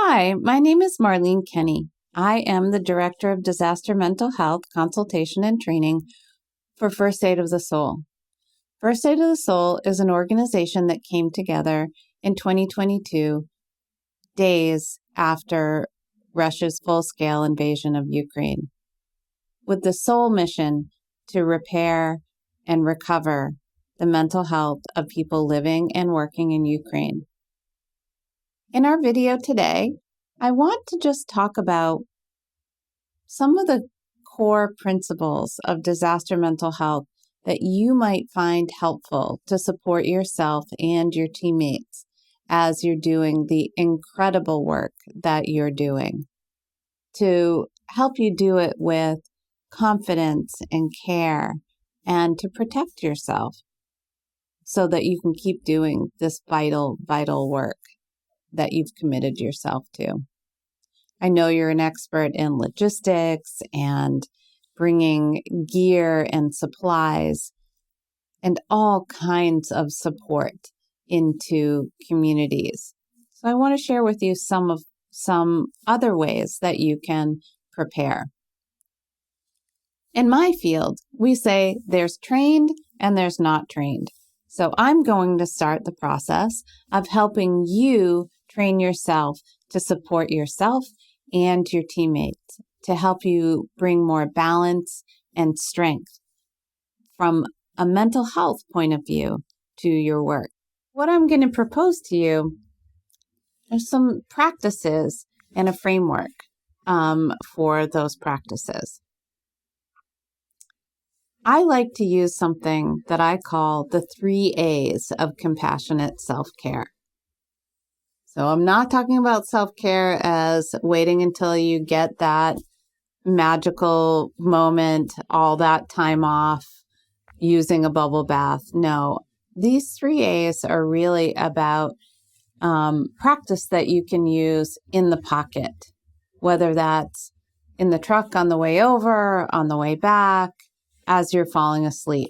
Hi, my name is Marlene Kenny. I am the Director of Disaster Mental Health Consultation and Training for First Aid of the Soul. First Aid of the Soul is an organization that came together in 2022, days after Russia's full-scale invasion of Ukraine, with the sole mission to repair and recover the mental health of people living and working in Ukraine. In our video today, I want to just talk about some of the core principles of disaster mental health that you might find helpful to support yourself and your teammates as you're doing the incredible work that you're doing, to help you do it with confidence and care and to protect yourself so that you can keep doing this vital work that you've committed yourself to. I know you're an expert in logistics and bringing gear and supplies and all kinds of support into communities. So I want to share with you some other ways that you can prepare. In my field, we say there's trained and there's not trained. So I'm going to start the process of helping you train yourself to support yourself and your teammates, to help you bring more balance and strength from a mental health point of view to your work. What I'm going to propose to you are some practices and a framework for those practices. I like to use something that I call the 3 A's of compassionate self-care. So I'm not talking about self-care as waiting until you get that magical moment, all that time off, using a bubble bath. No, these 3 A's are really about practice that you can use in the pocket, whether that's in the truck on the way over, on the way back, as you're falling asleep.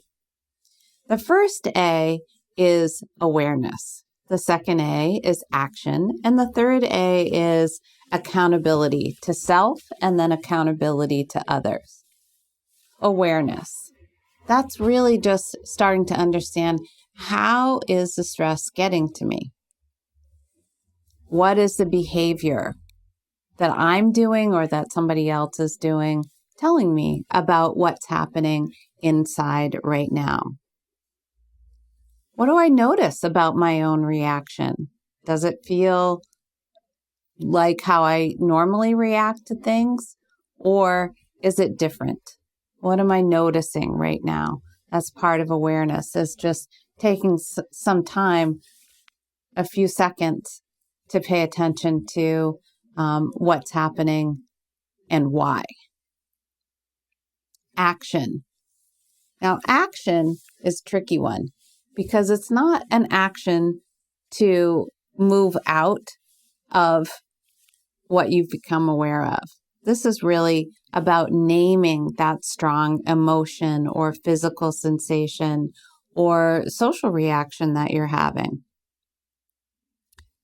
The first A is awareness. The second A is action. And the third A is accountability to self and then accountability to others. Awareness. That's really just starting to understand, how is the stress getting to me? What is the behavior that I'm doing or that somebody else is doing telling me about what's happening inside right now? What do I notice about my own reaction? Does it feel like how I normally react to things, or is it different? What am I noticing right now? That's part of awareness, is just taking some time, a few seconds, to pay attention to what's happening and why. Action. Now, action is a tricky one because it's not an action to move out of what you've become aware of. This is really about naming that strong emotion or physical sensation or social reaction that you're having.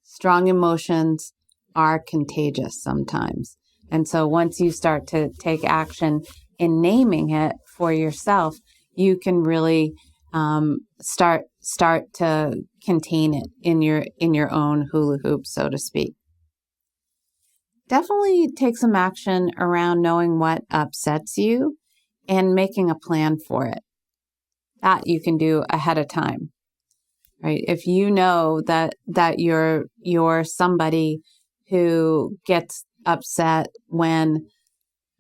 Strong emotions are contagious sometimes. And so once you start to take action in naming it for yourself, you can really start to contain it in your own hula hoop, so to speak. Definitely take some action around knowing what upsets you and making a plan for it. That you can do ahead of time, right? If you know that you're somebody who gets upset when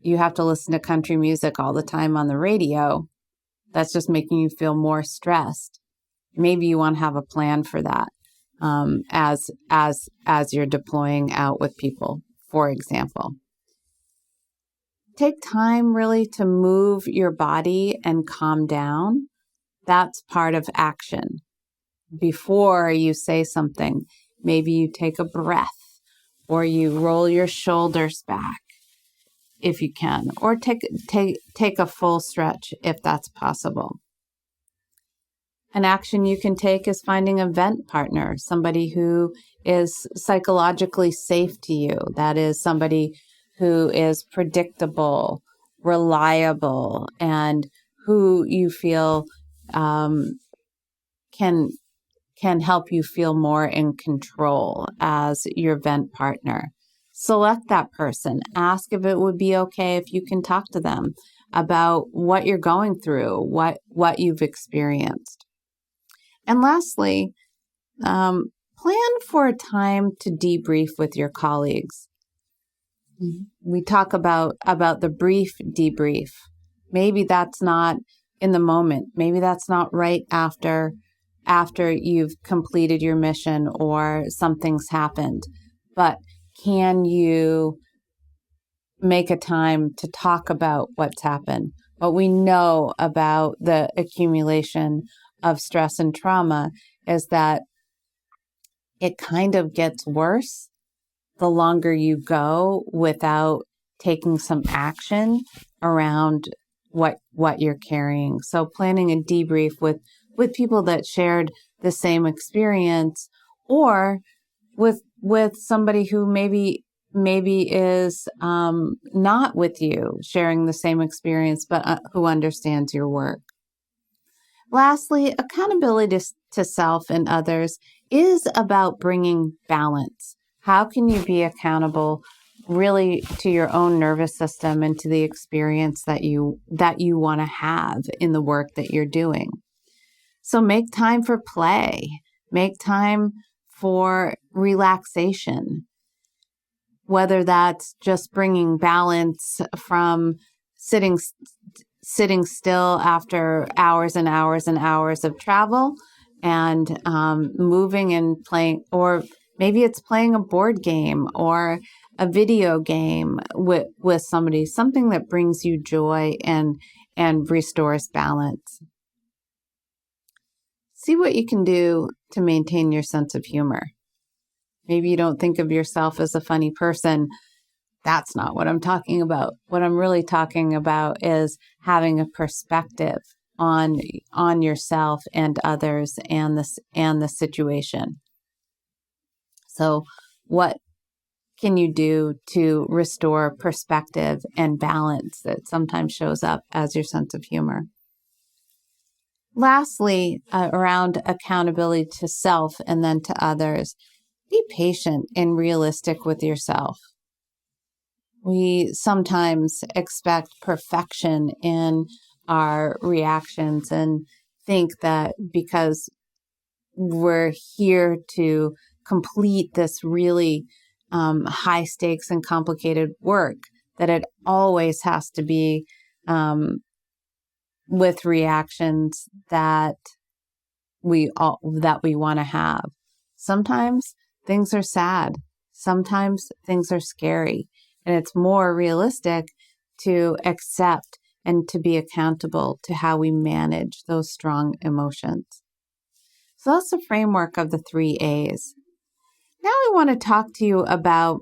you have to listen to country music all the time on the radio, that's just making you feel more stressed. Maybe you want to have a plan for that as you're deploying out with people, for example. Take time really to move your body and calm down. That's part of action. Before you say something, maybe you take a breath or you roll your shoulders back if you can, or take a full stretch if that's possible. An action you can take is finding a vent partner, somebody who is psychologically safe to you. That is somebody who is predictable, reliable, and who you feel can help you feel more in control as your vent partner. Select that person. Ask if it would be okay if you can talk to them about what you're going through, what you've experienced. And lastly, plan for a time to debrief with your colleagues. We talk about the brief debrief. Maybe that's not in the moment. Maybe that's not right after you've completed your mission or something's happened. But can you make a time to talk about what's happened? What we know about the accumulation of stress and trauma is that it kind of gets worse the longer you go without taking some action around what you're carrying. So planning a debrief with people that shared the same experience, or with somebody who maybe is not with you sharing the same experience, but who understands your work. Lastly, accountability to self and others is about bringing balance. How can you be accountable really to your own nervous system and to the experience that you want to have in the work that you're doing? So make time for play, make time for relaxation, whether that's just bringing balance from sitting still after hours and hours and hours of travel and moving and playing, or maybe it's playing a board game or a video game with somebody, something that brings you joy and restores balance. See what you can do to maintain your sense of humor. Maybe you don't think of yourself as a funny person. That's not what I'm talking about. What I'm really talking about is having a perspective on yourself and others and the situation. So what can you do to restore perspective and balance that sometimes shows up as your sense of humor? Lastly, around accountability to self and then to others, be patient and realistic with yourself. We sometimes expect perfection in our reactions and think that because we're here to complete this really high stakes and complicated work, that it always has to be with reactions that we want to have. Sometimes things are sad. Sometimes things are scary. And it's more realistic to accept and to be accountable to how we manage those strong emotions. So that's the framework of the 3 A's. Now I want to talk to you about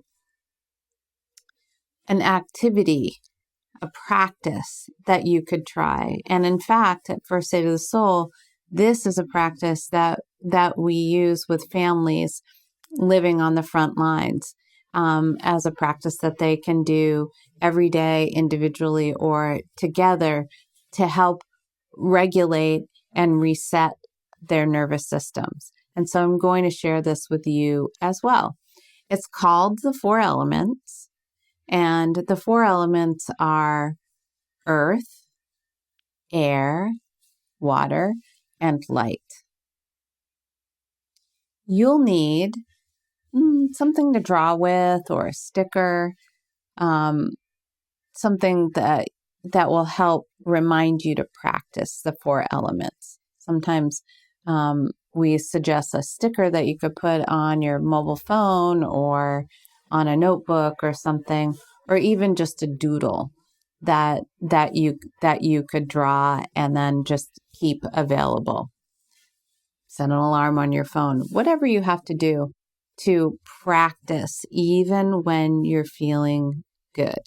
an activity, a practice that you could try. And in fact, at First Aid of the Soul, this is a practice that we use with families living on the front lines as a practice that they can do every day individually or together to help regulate and reset their nervous systems. And so I'm going to share this with you as well. It's called the 4 elements, and the 4 elements are earth, air, water, and light. You'll need something to draw with or a sticker, something that will help remind you to practice the 4 elements. Sometimes we suggest a sticker that you could put on your mobile phone or on a notebook or something, or even just a doodle that you could draw and then just keep available. Set an alarm on your phone, whatever you have to do to practice even when you're feeling good.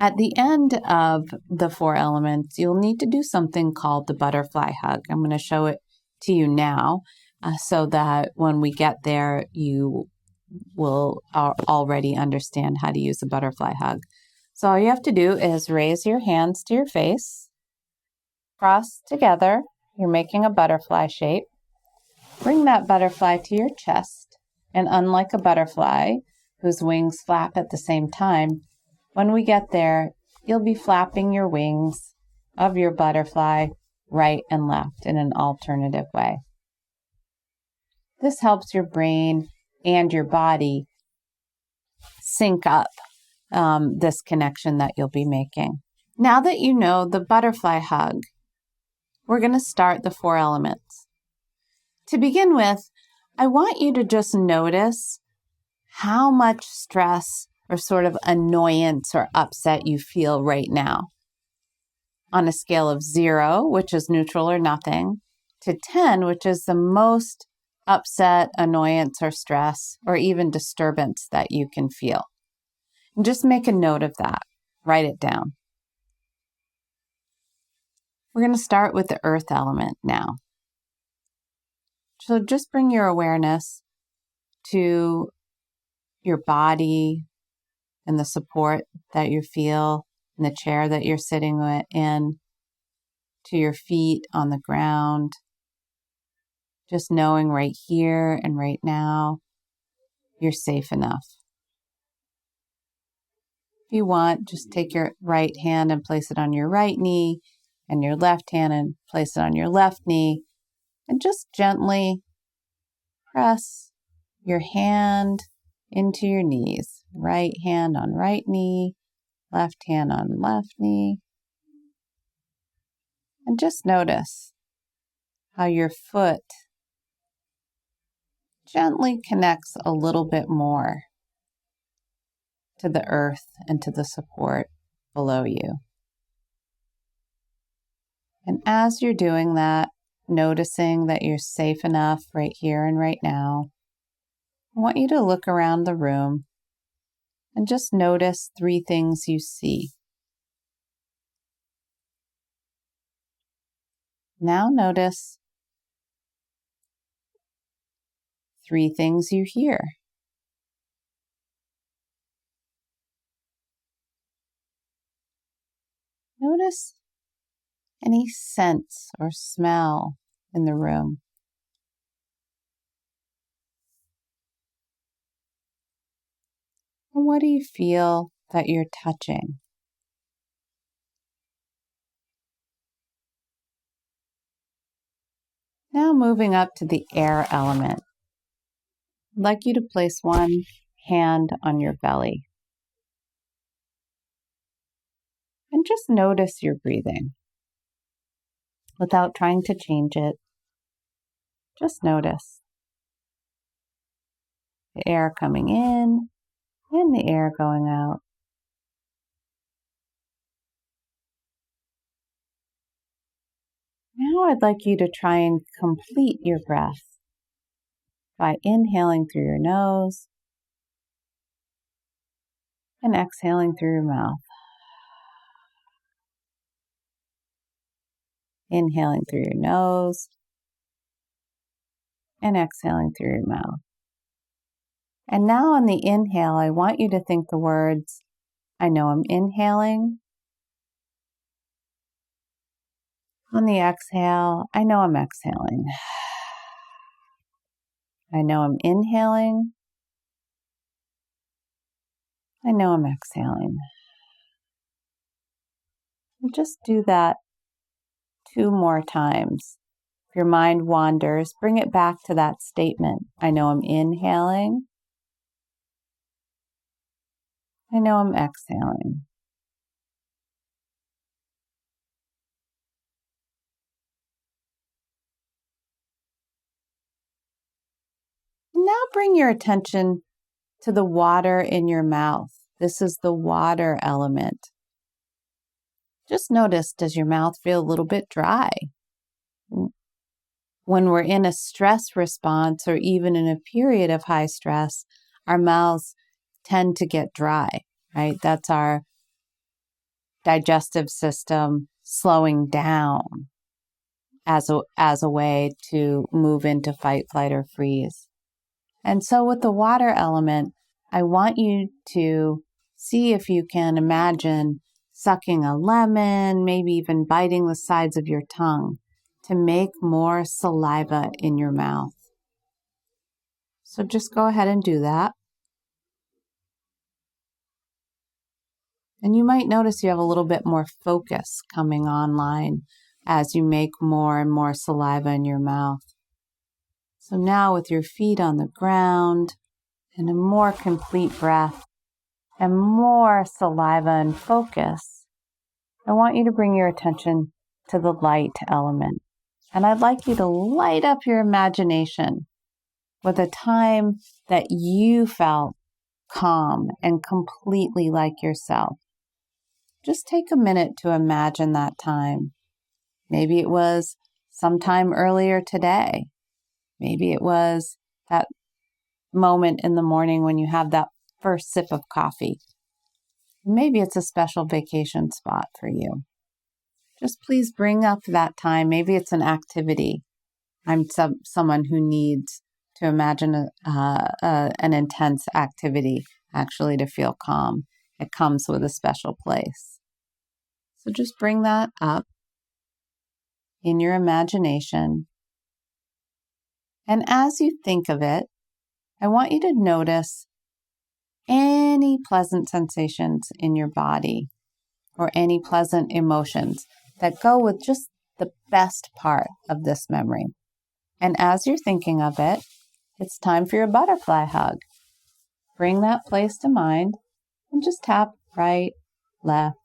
At the end of the 4 elements, you'll need to do something called the butterfly hug. I'm going to show it to you now so that when we get there, you will already understand how to use a butterfly hug. So all you have to do is raise your hands to your face, cross together. You're making a butterfly shape. Bring that butterfly to your chest, and unlike a butterfly whose wings flap at the same time, when we get there, you'll be flapping your wings of your butterfly right and left in an alternative way. This helps your brain and your body sync up this connection that you'll be making. Now that you know the butterfly hug, we're going to start the 4 elements. To begin with, I want you to just notice how much stress or sort of annoyance or upset you feel right now. On a scale of 0, which is neutral or nothing, to 10, which is the most upset, annoyance, or stress, or even disturbance that you can feel. And just make a note of that. Write it down. We're going to start with the earth element now. So just bring your awareness to your body and the support that you feel in the chair that you're sitting in, to your feet on the ground. Just knowing right here and right now, you're safe enough. If you want, just take your right hand and place it on your right knee, and your left hand and place it on your left knee, and just gently press your hand into your knees. Right hand on right knee, left hand on left knee. And just notice how your foot gently connects a little bit more to the earth and to the support below you. And as you're doing that, noticing that you're safe enough right here and right now, I want you to look around the room and just notice 3 things you see. Now notice 3 things you hear. Notice any sense or smell in the room. And what do you feel that you're touching? Now moving up to the air element. I'd like you to place one hand on your belly. And just notice your breathing. Without trying to change it, just notice the air coming in and the air going out. Now I'd like you to try and complete your breath by inhaling through your nose and exhaling through your mouth. Inhaling through your nose and exhaling through your mouth. And now on the inhale, I want you to think the words, I know I'm inhaling. On the exhale, I know I'm exhaling. I know I'm inhaling. I know I'm exhaling. And just do that 2 more times. If your mind wanders, bring it back to that statement. I know I'm inhaling. I know I'm exhaling. Now bring your attention to the water in your mouth. This is the water element. Just notice, does your mouth feel a little bit dry? When we're in a stress response or even in a period of high stress, our mouths tend to get dry, right? That's our digestive system slowing down as a way to move into fight, flight, or freeze. And so with the water element, I want you to see if you can imagine sucking a lemon, maybe even biting the sides of your tongue to make more saliva in your mouth. So just go ahead and do that. And you might notice you have a little bit more focus coming online as you make more and more saliva in your mouth. So now with your feet on the ground and a more complete breath and more saliva and focus, I want you to bring your attention to the light element. And I'd like you to light up your imagination with a time that you felt calm and completely like yourself. Just take a minute to imagine that time. Maybe it was sometime earlier today. Maybe it was that moment in the morning when you have that first sip of coffee. Maybe it's a special vacation spot for you. Just please bring up that time. Maybe it's an activity. I'm someone who needs to imagine an intense activity actually to feel calm. It comes with a special place. So just bring that up in your imagination. And as you think of it, I want you to notice any pleasant sensations in your body or any pleasant emotions that go with just the best part of this memory. And as you're thinking of it, it's time for your butterfly hug. Bring that place to mind and just tap right, left,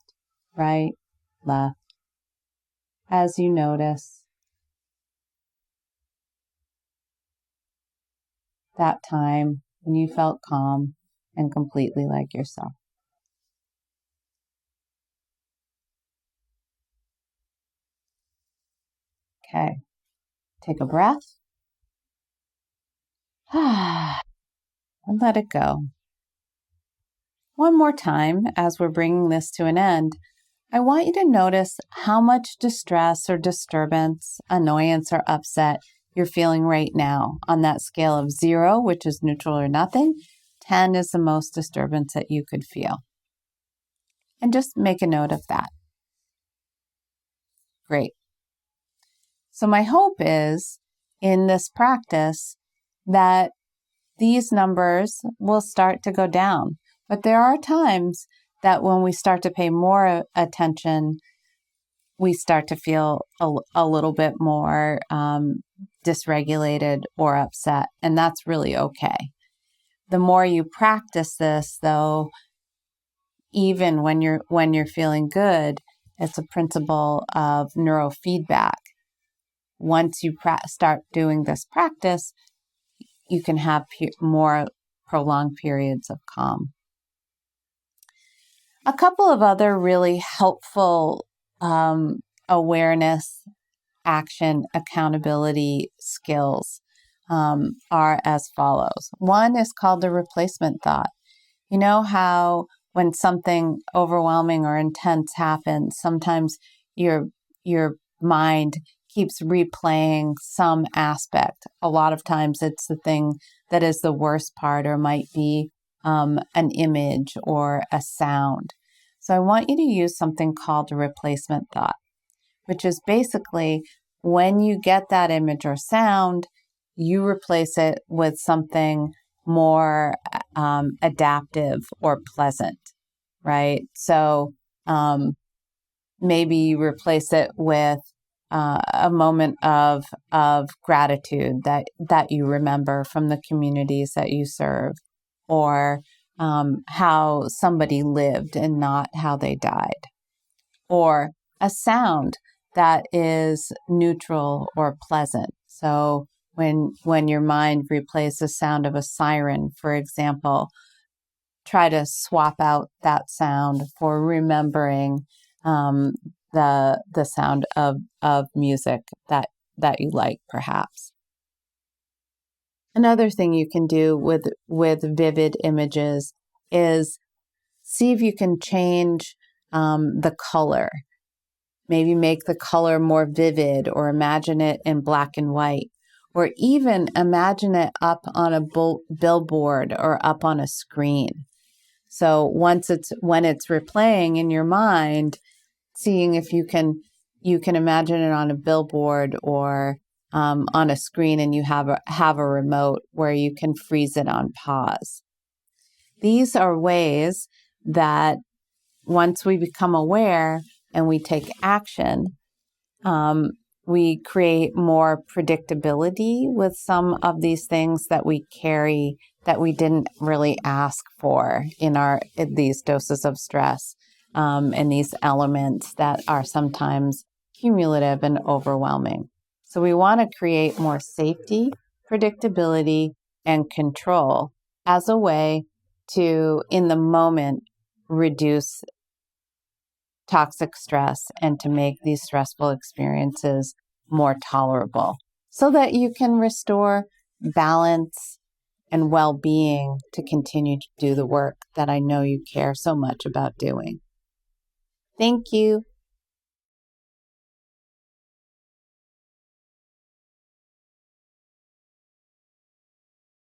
as you notice that time when you felt calm and completely like yourself. Okay, take a breath and let it go. One more time, as we're bringing this to an end, I want you to notice how much distress or disturbance, annoyance or upset you're feeling right now on that scale of 0, which is neutral or nothing. 10 is the most disturbance that you could feel. And just make a note of that. Great. So my hope is in this practice that these numbers will start to go down. But there are times that when we start to pay more attention, we start to feel a little bit more dysregulated or upset, and that's really okay. The more you practice this, though, even when you're feeling good, it's a principle of neurofeedback. Once you start doing this practice, you can have more prolonged periods of calm. A couple of other really helpful awareness, action, accountability skills are as follows. One is called the replacement thought. You know how when something overwhelming or intense happens, sometimes your mind keeps replaying some aspect. A lot of times it's the thing that is the worst part, or might be an image or a sound. So I want you to use something called a replacement thought, which is basically when you get that image or sound, you replace it with something more adaptive or pleasant, right? So maybe you replace it with a moment of gratitude that you remember from the communities that you serve, or how somebody lived and not how they died, or a sound that is neutral or pleasant. So when your mind replays the sound of a siren, for example, try to swap out that sound for remembering the sound of music that you like, perhaps. Another thing you can do with vivid images is see if you can change the color. Maybe make the color more vivid, or imagine it in black and white, or even imagine it up on a billboard or up on a screen. So when it's replaying in your mind, seeing if you can imagine it on a billboard or on a screen, and you have a remote where you can freeze it on pause. These are ways that once we become aware and we take action, we create more predictability with some of these things that we carry that we didn't really ask for in these doses of stress, and these elements that are sometimes cumulative and overwhelming. So we want to create more safety, predictability, and control as a way to, in the moment, reduce toxic stress and to make these stressful experiences more tolerable, so that you can restore balance and well-being to continue to do the work that I know you care so much about doing. Thank you.